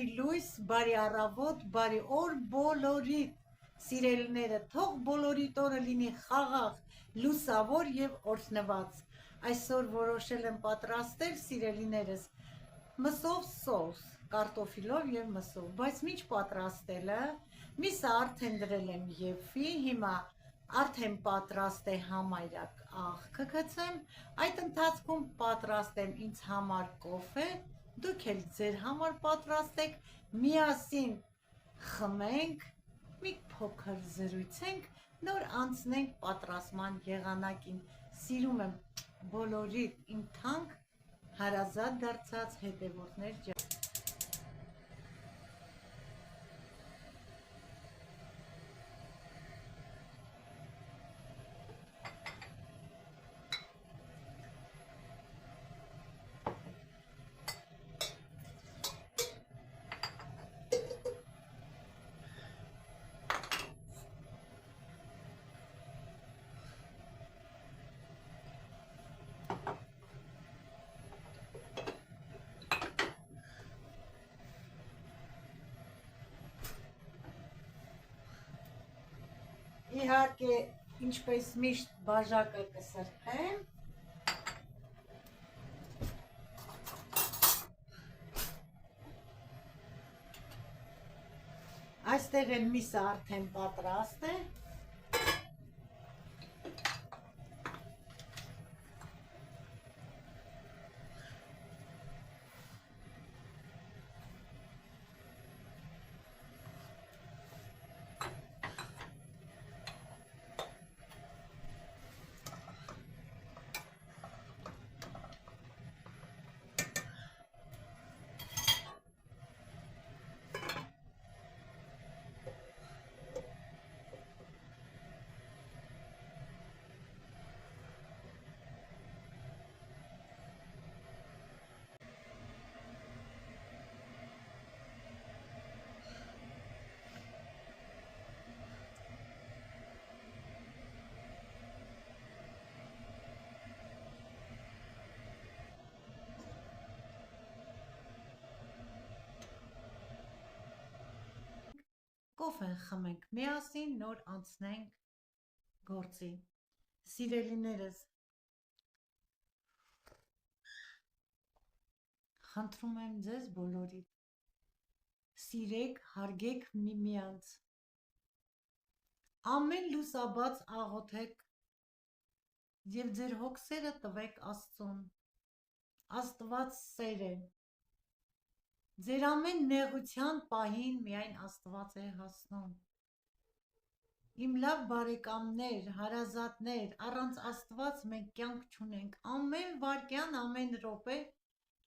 բարի լույս, բարի առավոտ, բարի օր բոլորիդ սիրելիները, թող բոլորիդ օրը լինի խաղաղ, լուսավոր եւ օրհնված։ Այսօր որոշել եմ պատրաստել սիրելիներս մսով սոուս, կարտոֆիլով եւ մսով, բայց ինչ պատրաստելը, միսը արդեն դրել եմ եփի, հիմա արդեն պատրաստ է համարյակ աղ կգցեմ, այդ ընթացքում պատրաստեմ ինձ համար կոֆե, դուք էլ ձեր համար պատրաստեք, միասին խմենք, մի փոքր զրույցենք, նոր անցնենք պատրաստման եղանակին։ Սիրում եմ բոլորիդ իմ թանկ հարազատ դարձած հետևորդներ։ Իհարկե, ինչպես միշտ բաժակը կսրբեմ, այստեղ էլ միսը արդեն պատրաստ է, կոֆեն խմենք միասին, նոր անցնենք գործի։ Սիրելիներս, խնդրում եմ ձեզ բոլորիդ, սիրեք, հարգեք միմյանց, ամեն լուսաբաց աղոթեք եւ ձեր հոգսերը տվեք Աստծուն, Աստված սեր է, ձեր ամեն նեղության պահին միայն Աստված է հասնում։ Իմ լավ բարեկամներ, հարազատներ, առանց Աստված մենք կյանք չունենք, ամեն վայրկյան, ամեն րոպե,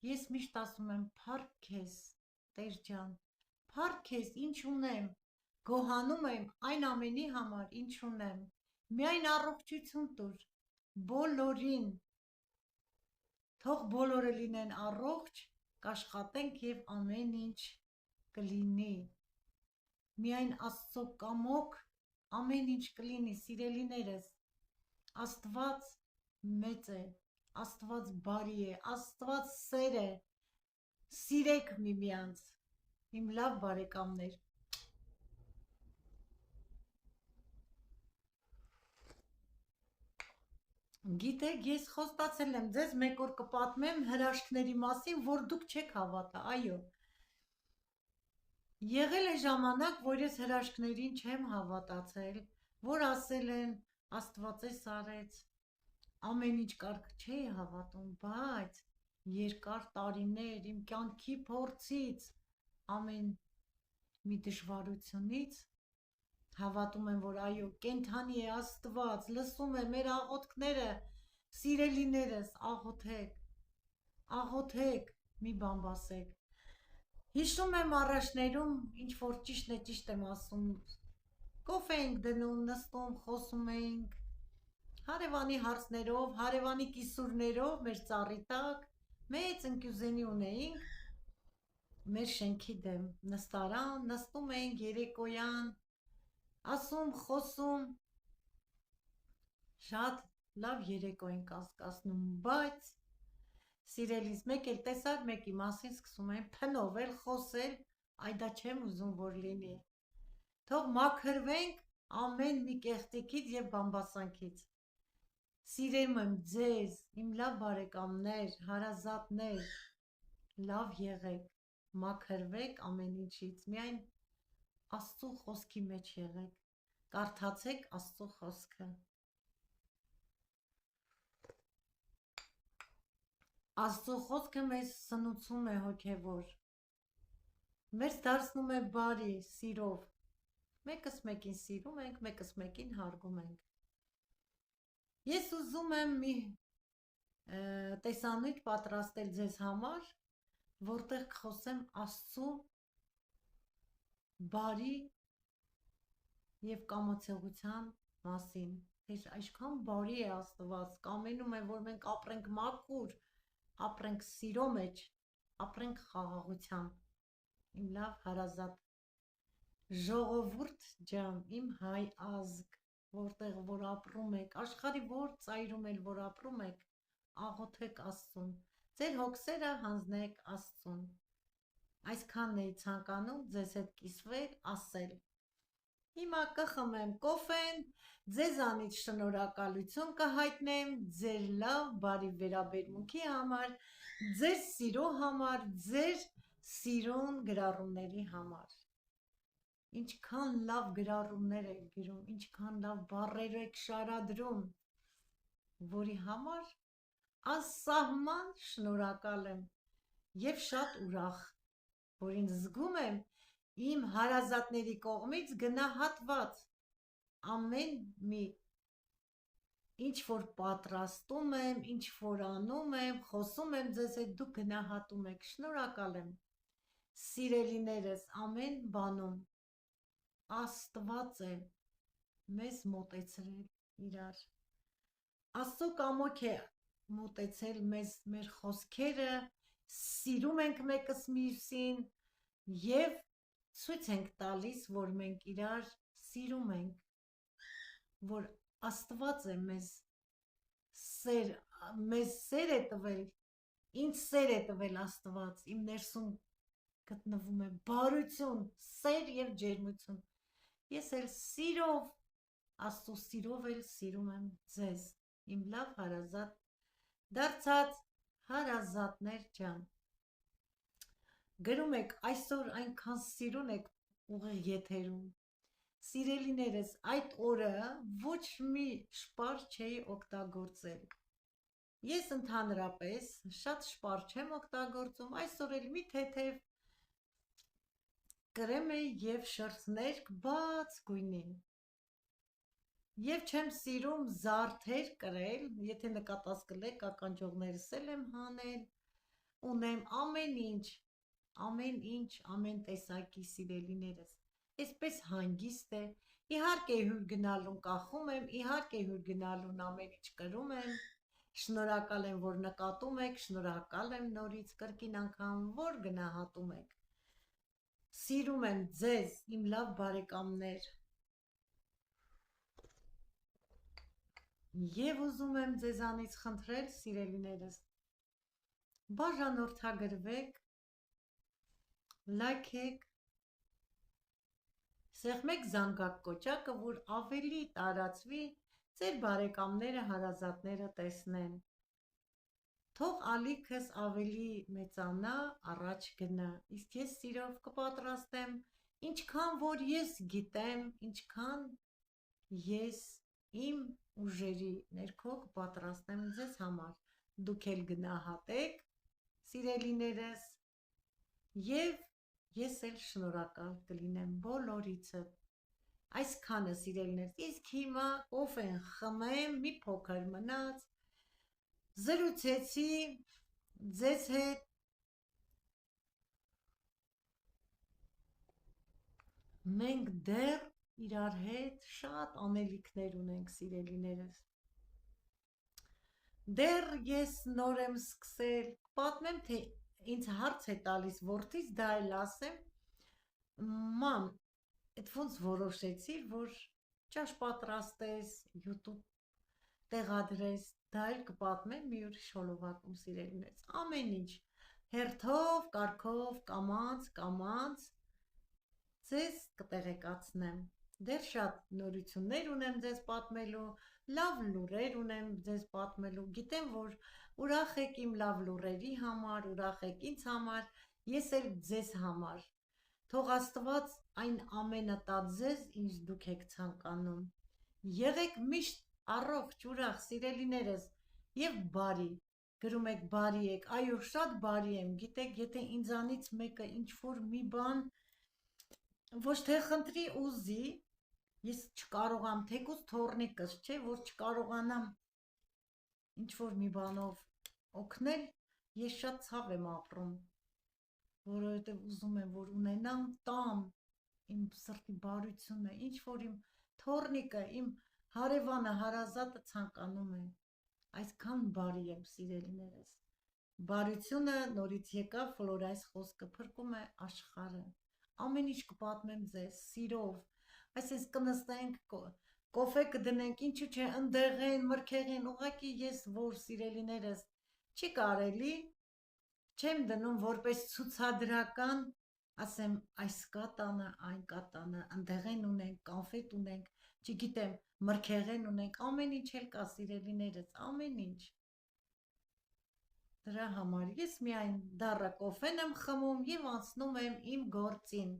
ես միշտ ասում եմ, փառք քեզ, Տեր ջան, փառք քեզ, ինչ ունեմ, գոհանում եմ այն ամենի համար, ինչ ունեմ, միայն առողջություն տուր, բոլորին, թող բոլորը լինեն առողջ, կաշխատենք եւ ամեն ինչ կլինի, միայն Աստծո կամոք ամեն ինչ կլինի, սիրելիներս, Աստված մեծ է, Աստված բարի է, Աստված սեր է, սիրեք միմյանց, իմ լավ բարեկամներ։ Գիտեք, ես խոստացել եմ ձեզ մեկ օր կպատմեմ հրաշքների մասին, որ դուք չեք հավատա, այո։ Եղել է ժամանակ, որ ես հրաշքներին չեմ հավատացել, որ ասել են Աստվածես արեց, ամեն ինչ կարգ չէի հավատում, բայց երկար տարիներ իմ կյանքի փորձից, ամեն մի դժվարությունից հավատում եմ, որ այո, կենդանի է Աստված, լսում է մեր աղոթքները, սիրելիներս, աղոթեք, աղոթեք, մի բան բասեք։ Հիշում եմ առաջներում, ինչ որ ճիշտ եմ ասում, կոֆե էինք դնում, նստում, խոսում էինք, հարևանի հարցներով, հարևանի կիսուրներով, մեր ծառի տակ, մեծ ընկյուզենի ունեինք, մեր շենքի դեմ, նստարան, նստում էինք երեկոյան, ասում, խոսում, շատ լավ երեկո ենք անցկացնում, բայց սիրելիս, մեկ էլ տեսար, մեկի մասին սկսում են փնովել, խոսել, այ դա չեմ ուզում որ լինի։ Թող մաքրվենք ամեն մի կեղտիկից եւ բամբասանքից։ Սիրեմ եմ ձեզ, իմ լավ բարեկամներ, հարազատներ, լավ եղեք, մաքրվեք ամեն ինչից, միայն Աստծո խոսքի մեջ եղեք, կարդացեք Աստծո խոսքը։ Աստծո խոսքը մեզ սնուցում է հոգևոր, մեզ դարձնում է բարի, սիրով, մեկս մեկին սիրում ենք, մեկս մեկին հարգում ենք։ Ես ուզում եմ մի տեսանյութ պատրաստել ձեզ համար, որտեղ կխոսեմ Աստծո բարի և կամացողության մասին, թե այսքան բարի է Աստված, կամենում է, որ մենք ապրենք մաքուր, ապրենք սիրո մեջ, ապրենք խաղաղությամբ, իմ լավ հարազատ ժողովուրդ ջան, իմ հայ ազգ, որտեղ որ ապրում եք, աշխարհի որ ծայրում էլ որ ապրում եք, աղոթեք Աստծուն, ձեր հոգսերը հանձնեք Աստծուն, այսքանն էի ցանկանում ձեզ հետ կիսվել, ասել։ Հիմա կխմեմ կոֆեն, ձեզանից շնորհակալություն կհայտնեմ ձեր լավ բարի վերաբերմունքի համար, ձեր սիրո համար, ձեր սիրուն գրառումների համար։ Ինչքան լավ գրառումներ եք գրում, ինչքան լավ բառեր եք շարադրում, որի համար անսահման շնորհակալ եմ եւ շատ ուրախ, որ ինձ զգում եմ իմ հարազատների կողմից գնահատված, ամեն մի ինչ որ պատրաստում եմ, ինչ որ անում եմ, խոսում եմ ձեզ հետ, դուք գնահատում եք, շնորհակալ եմ, սիրելիներս, ամեն բանում, Աստված է մեզ մոտեցրել իրար, Աստծո կամոք է մոտեցել մեզ, մեր խոսքերը, սիրում ենք մեկս մյուսին և ցույց ենք տալիս, որ մենք իրար սիրում ենք, որ Աստված է մեզ սեր է տվել, ինձ սեր է տվել Աստված, իմ ներսում գտնվում է բարություն, սեր և ջերմություն, ես էլ սիրով, Աստծո սիրով էլ սիրում եմ ձեզ, իմ լավ հարազատ դարձած հարազատներ ջան, գրում եք այսօր այնքան սիրուն եք ուղիղ եթերում, սիրելիներս այդ օրը ոչ մի շպար չէի օգտագործել, ես ընդհանրապես շատ շպար չեմ օգտագործում, այսօր էլ մի թեթև կրեմ և շրթներկ բաց գույնի և չեմ սիրում զարդեր կրել, եթե նկատած կլեք ականջողներս էլ եմ հանել, ունեմ ամեն ինչ, ամեն տեսակի սիրելիներս, այսպես հանգիստ է, իհարկե հյուր գնալուն կախում եմ, իհարկե հյուր գնալուն ամեն ինչ կրում եմ, շնորհակալ եմ, որ նկատում եք, շնորհակալ եմ նորից կրկին անգամ, որ գնահատում եք, սիրում եմ ձեզ, իմ լավ բարեկամներ, և ուզում եմ ձեզանից խնդրել սիրելիներս, բաժանորդագրվեք, լայքեք, սեղմեք զանգակ կոճակը, որ ավելի տարածվի, ձեր բարեկամները, հարազատները տեսնեն, թող ալիքս ավելի մեծանա, առաջ գնա, իսկ ես սիրով կպատրաստեմ, ինչքան որ ես գիտեմ, ինչքան ես իմ ուժերի ներքո կպատրաստեմ ձեզ համար, դուք էլ գնահատեք, սիրելիներս, և ես էլ շնորհակալ կլինեմ բոլորիցդ, այսքանը սիրելիներս, իսկ հիմա կոֆեն խմեմ, մի փոքր մնաց, զրուցեցի ձեզ հետ, մենք դեռ իրար հետ շատ անելիքներ ունենք սիրելիներս, դեռ ես նոր եմ սկսել, պատմեմ, թե ինձ հարց է տալիս որդիս, դա էլ ասեմ, մամ, էդ ոնց որոշեցիր, որ ճաշ պատրաստես, YouTube տեղադրես, դա էլ կպատմեմ մի ուրիշ հոլովակում սիրելիներս, ամեն ինչ, հերթով, կարգով, կամաց, ձեզ կտեղեկացնեմ։ Դեռ շատ նորություններ ունեմ ձեզ պատմելու, լավ լուրեր ունեմ ձեզ պատմելու։ Գիտեմ, որ ուրախ եք իմ լավ լուրերի համար, ուրախ եք ինձ համար, ես էլ ձեզ համար։ Թող Աստված այն ամենը տա ձեզ, ինչ դուք եք ցանկանում։ Եղեք միշտ առողջ, ուրախ, սիրելիներս, եւ բարի։ Գրում եք բարի եք, այո, շատ բարի եմ։ Գիտեք, եթե ինձանից մեկը ինչ-որ մի բան ոչ թե խնդրի ուզի, ես չկարողամ, թեկուզ թորնիկս, չէ, որ չկարողանամ ինչ-որ մի բանով օգնել, ես շատ ցավ եմ ապրում, որովհետև ուզում եմ, որ ունենամ, տամ իմ սրտի բարությունը, ինչ-որ իմ թորնիկը, իմ հարևանը, հարազատը ցանկանում է, այսքան բարի եմ, սիրելիներս։ Բարությունը նորից եկավ, Ֆլորայս խոսքը փրկում է աշխարհը։ Ամեն ինչ կպատմեմ ձեզ, սիրով, այսպես կնստենք, կոֆե կդնենք, ինչու՞ չէ, ընդեղեն, մրգեղեն, ուղղակի ես որ սիրելիներս չի կարելի, չեմ դնում որպես ցուցադրական, ասեմ, այս կա տանը, այն կա տանը, ընդեղեն ունենք, կոնֆետ ունենք, չգիտեմ, մրգեղեն ունենք, ամեն ինչ էլ կա, սիրելիներս, ամեն ինչ։ Դրա համար ես միայն դառը կոֆեն եմ խմում եւ անցնում եմ իմ գործին։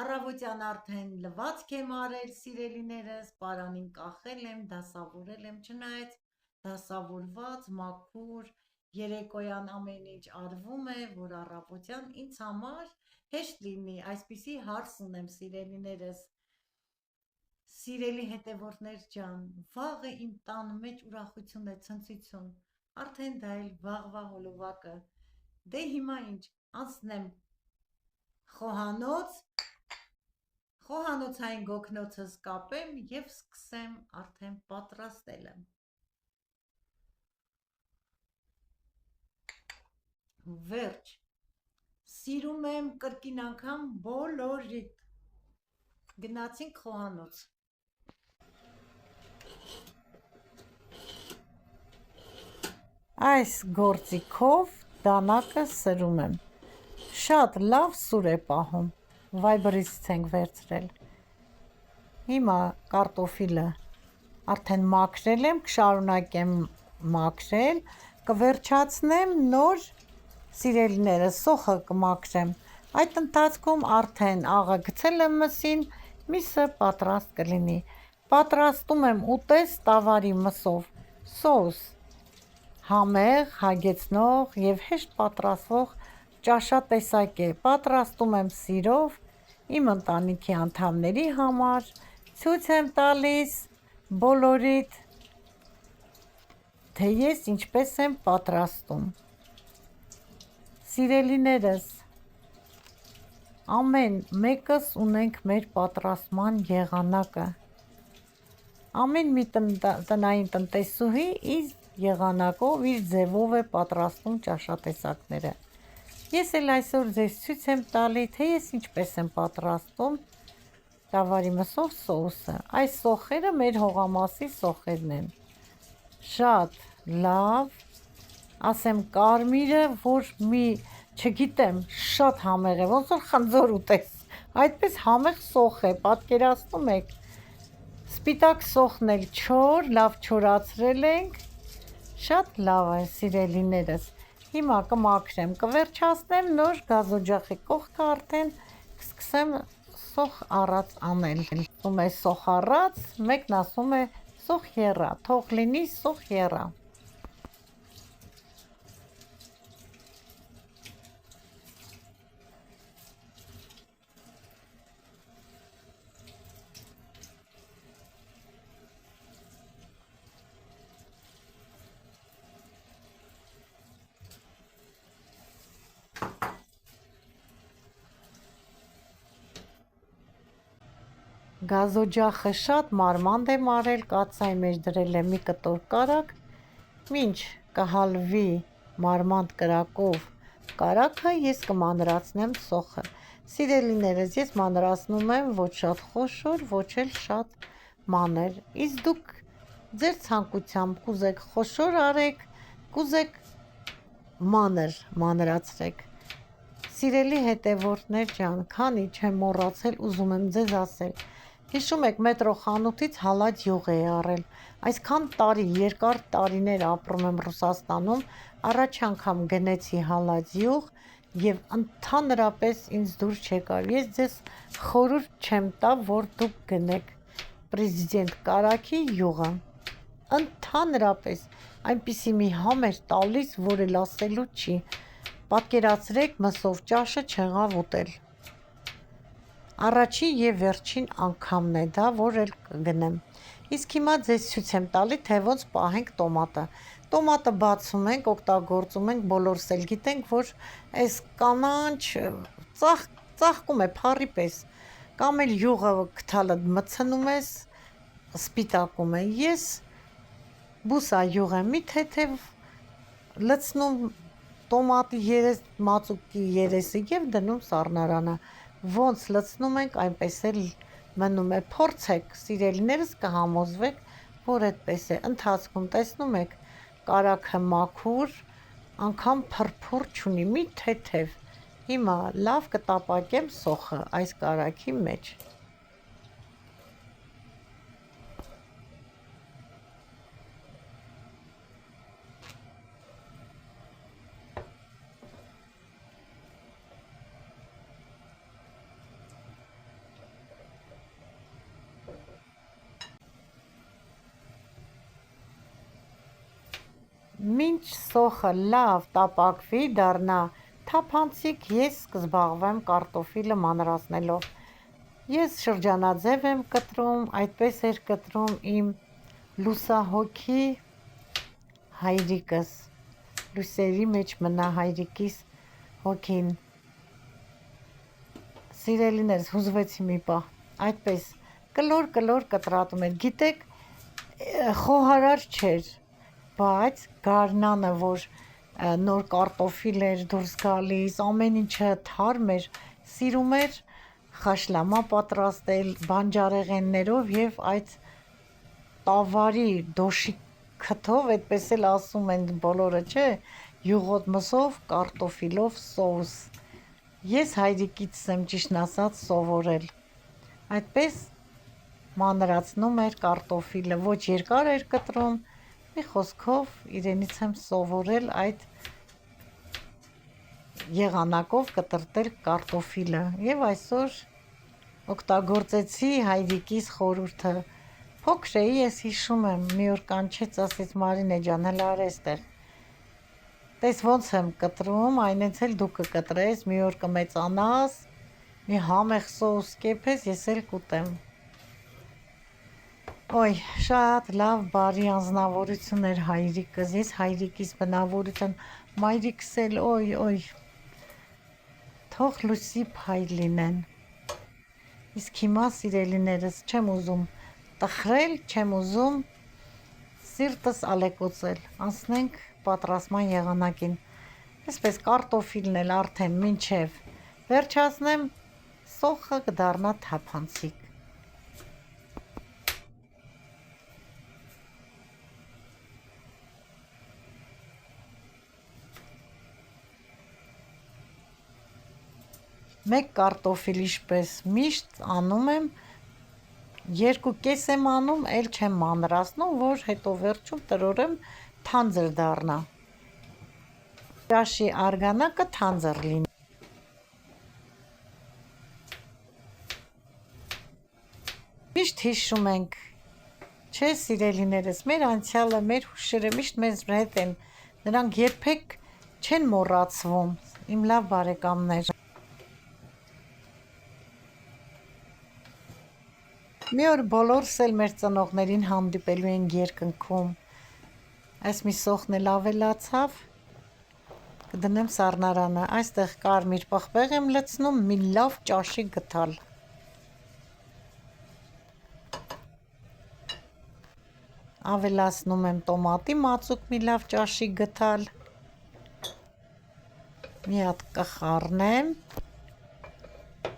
Առավոտյան արդեն լվացք եմ արել, սիրելիներս, պարանին կախել եմ, դասավորել եմ, չնայած դասավորված, մաքուր, երեկոյան ամեն ինչ արվում է, որ առավոտյան ինձ համար հեշտ լինի, այսպիսի հարց ունեմ, սիրելիներս։ Սիրելի հետևորդներ ջան, վաղը իմ տան մեջ ուրախություն է, ցնծություն, արդեն դա էլ վաղվա հոլովակը։ Դե հիմա ինչ, անցնեմ խոհանոց, խոհանոցային գոգնոցս կապեմ եւ սկսեմ արդեն պատրաստելը։ Վերջ, սիրում եմ կրկին անգամ բոլորիդ։ Գնացինք խոհանոց։ Այս գործիքով դանակը սրում եմ։ Շատ լավ սուր է պահում, վայբրից ենք վերցրել։ Հիմա կարտոֆիլը արդեն մաքրել եմ, կշարունակեմ մաքրել, կվերջացնեմ նոր սիրելիները, սոխը կմաքրեմ։ Այդ ընթացքում արդեն աղը գցել եմ մսին, միսը պատրաստ կլինի։ Պատրաստում եմ ուտես տավարի մսով, սոուս, համեղ, հագեցնող եւ հեշտ պատրաստվող ճաշատեսակ է, պատրաստում եմ սիրով իմ ընտանիքի անդամների համար, ցույց եմ տալիս բոլորիդ, թե ես ինչպես եմ պատրաստում։ Սիրելիներս, ամեն մեկս ունենք մեր պատրաստման եղանակը։ Ամեն մի տնային տնտեսուհի իր եղանակով, իր ձևով է պատրաստում ճաշատեսակները։ Ես էլ այսօր ձեզ ցույց եմ տալի, թե ես ինչպես եմ պատրաստում տավարի մսով սոուսը։ Այս սոխերը մեր հողամասի սոխերն են։ Շատ լավ, ասեմ կարմիրը, որ մի, չգիտեմ, շատ համեղ է, ոնց որ խնձոր ուտես, այդպես համեղ սոխ է, պատկերացնում եք։ Սպիտակ սոխն էլ չոր, լավ չորացրել ենք, շատ լավ է, սիրելիներս։ Հիմա կմաքրեմ, կվերջացնեմ, նոր գազօջախի կողքը արդեն կսկսեմ սոխ առած անել։ Ասում է սոխ առած, մեկն ասում է սոխ եռա, թող լինի սոխ եռա։ Գազօջախը շատ մարմանդ եմ արել, կաթսայի մեջ դրել եմ մի կտոր կարագ, մինչ կհալվի մարմանդ կրակով կարագը, ես կմանրացնեմ սոխը։ Սիրելիներս, ես մանրացնում եմ ոչ շատ խոշոր, ոչ էլ շատ մանր, իսկ դուք ձեր ցանկությամբ կուզեք խոշոր արեք, կուզեք մանր մանրացրեք։ Սիրելի հետևորդներ ջան, քանի չեմ մոռացել, ուզում եմ ձեզ ասել։ Հիշում եք, մետրո խանութից հալած յուղ էի առել։ Այսքան տարի, երկար տարիներ ապրում եմ Ռուսաստանում, առաջ անգամ գնեցի հալած յուղ եւ ընդհանրապես ինձ դուր չեկավ։ Ես ձեզ խորհուրդ չեմ տա, որ դուք գնեք պրեզիդենտ Կարաքի յուղը։ Ընդհանրապես այնպիսի մի համ էր տալիս, որ էլ ասելու չի։ Պատկերացրեք, մսով ճաշը չեղավ ուտել։ Առաջին եւ վերջին անգամն է դա, որ էլ կգնեմ։ Իսկ հիմա ձեզ ցույց եմ տալի, թե ոնց պահենք տոմատը։ Տոմատը բացում ենք, օգտագործում ենք, բոլորս էլ գիտենք, որ այս կանաչ ծաղկում է փառի պես, կամ էլ յուղը գթալը մցնում ես, սպիտակում է։ Ես բուսա յուղ եմ մի թեթև լցնում տոմատի մածուկի երեսը եւ դնում սառնարանը։ Ոնց լցնում ենք, այնպես էլ մնում է։ Փորձեք, սիրելիներս, կհամոզվեք, որ այդպես է։ Ընթացքում տեսնում եք, կարագը մաքուր, անգամ փրփուր չունի, մի թեթև։ Հիմա լավ կտապակեմ սոխը այս կարագի մեջ։ Մինչ սոխը լավ տապակվի, դառնա թափանցիկ, ես կզբաղվեմ կարտոֆիլը մանրացնելով։ Ես շրջանաձև եմ կտրում, այդպես էր կտրում իմ լուսահոգի հայրիկս, լույսերի մեջ մնա հայրիկիս հոգին։ Սիրելիներս, հուզվեցի մի պահ, այդպես կլոր կտրատում էր, գիտեք, խոհարար չէր, բայց գարնանը, որ նոր կարտոֆիլ էր դուրս գալիս, ամեն ինչը թարմ էր, սիրում էր խաշլամա պատրաստել բանջարեղեններով եւ այդ տավարի դոշի քթով, այդպես էլ ասում են բոլորը, չէ, յուղոտ մսով, կարտոֆիլով սոուս։ Ես հայրիկից եմ ճիշտն ասած սովորել։ Այդպես մանրացնում էր կարտոֆիլը, ոչ երկար էր կտրում, մի խոսքով իրենից եմ սովորել այդ եղանակով կտրտել կարտոֆիլը եւ այսօր օգտագործեցի հայրիկիս խորհուրդը։ Փոքր էի, ես հիշում եմ, մի օր կանչեց, ասեց Մարինե ջան, հələ արա այստեղ։ Տես ոնց եմ կտրում, այնենց էլ դու կկտրես, մի օր կմեծանաս, մի համեղ սոուս կեփես, ես էլ կուտեմ։ Ոյ, շատ լավ բարի անձնավորություն էր հայրիկս, ես հայրիկիս բնավորության, մայրիկս էլ, ոյ, թող լույսի փայլ լինեն։ Իսկ հիմա, սիրելիներս, չեմ ուզում տխրել, չեմ ուզում սիրտս ալեկոծել, անցնենք պատրաստման եղանակին։ Այսպես կարտոֆիլն էլ արդեն մինչև վերջացնեմ, սոխը կդառնա թափանցիկ։ Մեկ կարտոֆիլի պես միշտ անում եմ, երկու կես եմ անում, էլ չեմ մանրացնում, որ հետո վերջում տրորեմ թանձր դառնա։ Ճաշի արգանակը թանձր լինի։ Միշտ հիշում ենք, չէ սիրելիներս, մեր անցյալը, մեր հուշերը միշտ մեզ հետ են, նրանք երբեք չեն մոռացվում, իմ լավ բարեկամներ։ Մի օր բոլորս էլ մեր ծնողներին հանդիպելու ենք երկնքում, այս մի սոխն էլ ավելացավ, կդնեմ սառնարանը, այստեղ կարմիր պղպեղ եմ լցնում մի լավ ճաշի գթալ։ Ավելացնում եմ տոմատի մածուկ մի լավ ճաշի գթալ, մի հատ կխառնեմ,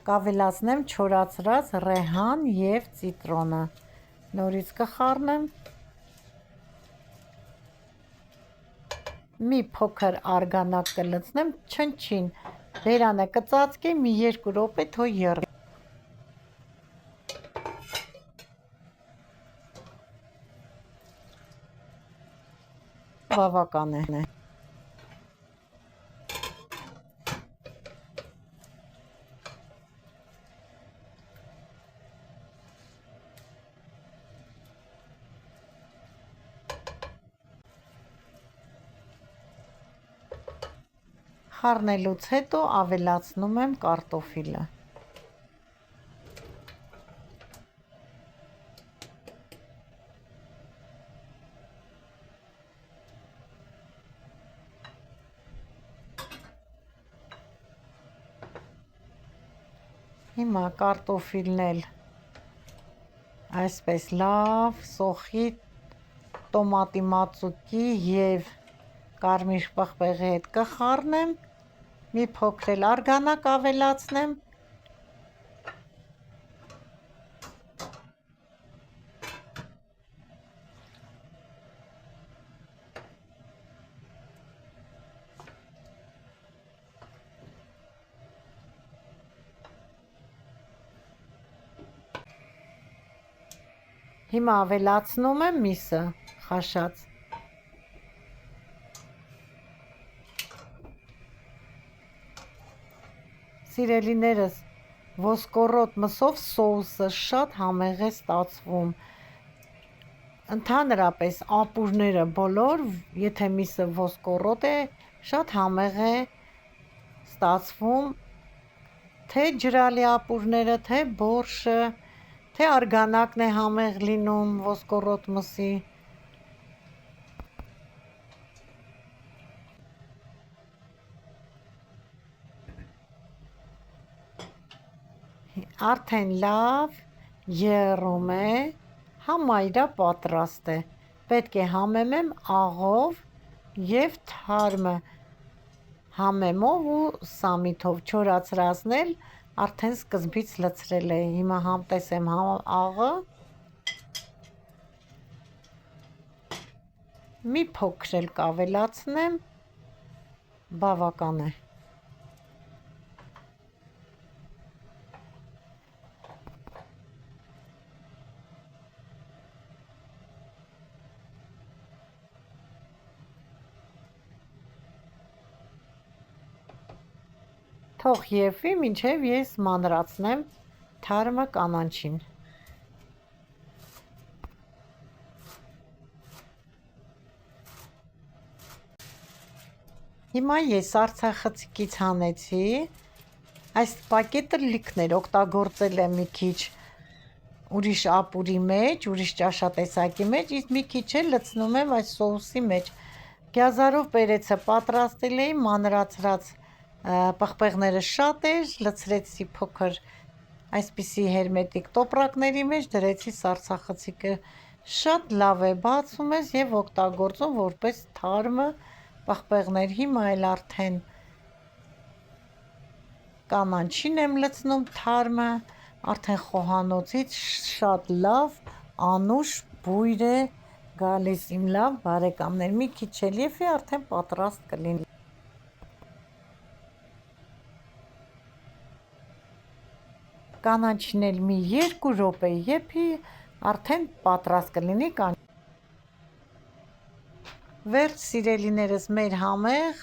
կավելացնեմ չորացրած ռեհան եւ ծիտրոնը, նորից կխառնեմ, մի փոքր արգանակ կլցնեմ, չնչին, Բերանը կծածկի մի 2 րոպե թող եռի։ Բավական է։ Խառնելուց հետո ավելացնում եմ կարտոֆիլը։ Հիմա կարտոֆիլն էլ այսպես լավ սոխի, տոմատի մածուկի և կարմիր պղպեղի հետ կխառնեմ, մի փոքր էլ արգանակ ավելացնեմ, հիմա ավելացնում եմ միսը խաշած։ Սիրելիներս, ոսկորոտ մսով սոուսը շատ համեղ է ստացվում։ Ընդհանրապես ապուրները բոլոր, եթե միսը ոսկորոտ է, շատ համեղ է ստացվում, թե ջրալի ապուրները, թե բորշը, թե արգանակն է համեղ լինում ոսկորոտ մսի։ Արդեն լավ եռում է, համայրա պատրաստ է։ Պետք է համեմեմ աղով և թարմը համեմով ու սամիթով, չորացրածն էլ արդեն սկզբից լցրել էի։ Հիմա համտեսեմ աղը, մի փոքր էլ կավելացնեմ, բավական է։ Թող եփվի, մինչև ես մանրացնեմ թարմը կանաչին։ Հիմա ես արցախցիկից հանեցի, այս պակետը լիքն էր, օգտագործել եմ մի քիչ ուրիշ ապուրի մեջ, ուրիշ ճաշատեսակի մեջ, իսկ մի քիչ էլ լցնում եմ այս սոուսի մեջ։ Գյազարով պերեցը պատրաստել էի, մանրացրած պղպեղները շատ էր, լցրեցի փոքր այսպիսի հերմետիկ տոպրակների մեջ, դրեցի սարսախցիկը, շատ լավ է բացում ես և օգտագործում որպես թարմը պղպեղներ։ Հիմա էլ արդեն կանաչին եմ լցնում թարմը, արդեն խոհանոցից շատ լավ անուշ բույր է գալիս իմ լավ բարեկամներ, մի քիչ էլ եփի, արդեն պատրաստ կլինի։ Կանաչին էլ մի 2 րոպե եփի, արդեն պատրաստ կլինի կանաչին։ Վերջ սիրելիներս, մեր համեղ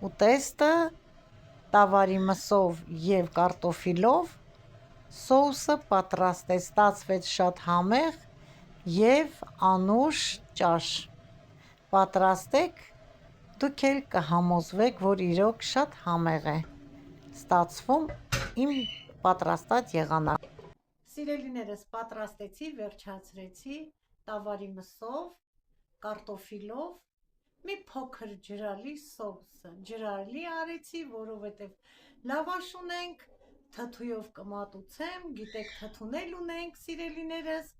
ուտեստը տավարի մսով և կարտոֆիլով սոուսը պատրաստ է, ստացվեց շատ համեղ և անուշ ճաշ։ Պատրաստեք, դուք էլ կհամոզվեք, որ իրոք շատ համեղ է ստացվում իմ պատրաստած եղանակով։ Սիրելիներս, պատրաստեցի, վերջացրեցի տավարի մսով, կարտոֆիլով մի փոքր ջրալի սոուսը։ Ջրալի արեցի, որովհետև լավաշ ունենք, թթույով կմատուցեմ, գիտեք թթուն էլ ունենք սիրելիներս,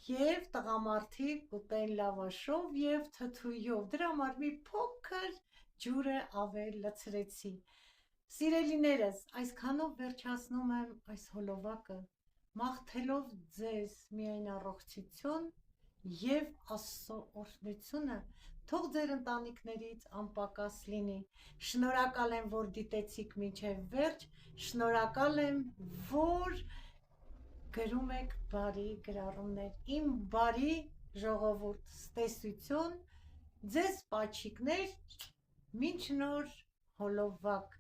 և տղամարդիկ կուտեն լավաշով և թթույով, դրա համար մի փոքր ջուրը ավել լցրեցի։ Սիրելիներս, այսքանով վերջացնում եմ այս հոլովակը, մաղթելով ձեզ միայն առողջություն և Աստծո օրհնությունը, թող ձեր ընտանիքներից անպակաս լինի։ Շնորհակալ եմ, որ դիտեցիք մինչև վերջ, շնորհակալ եմ, որ գրում եք բարի գրառումներ։ Իմ բարի ժողովուրդ, ստեսություն, ձեզ պաչիկներ, մինչ նոր հոլովակ։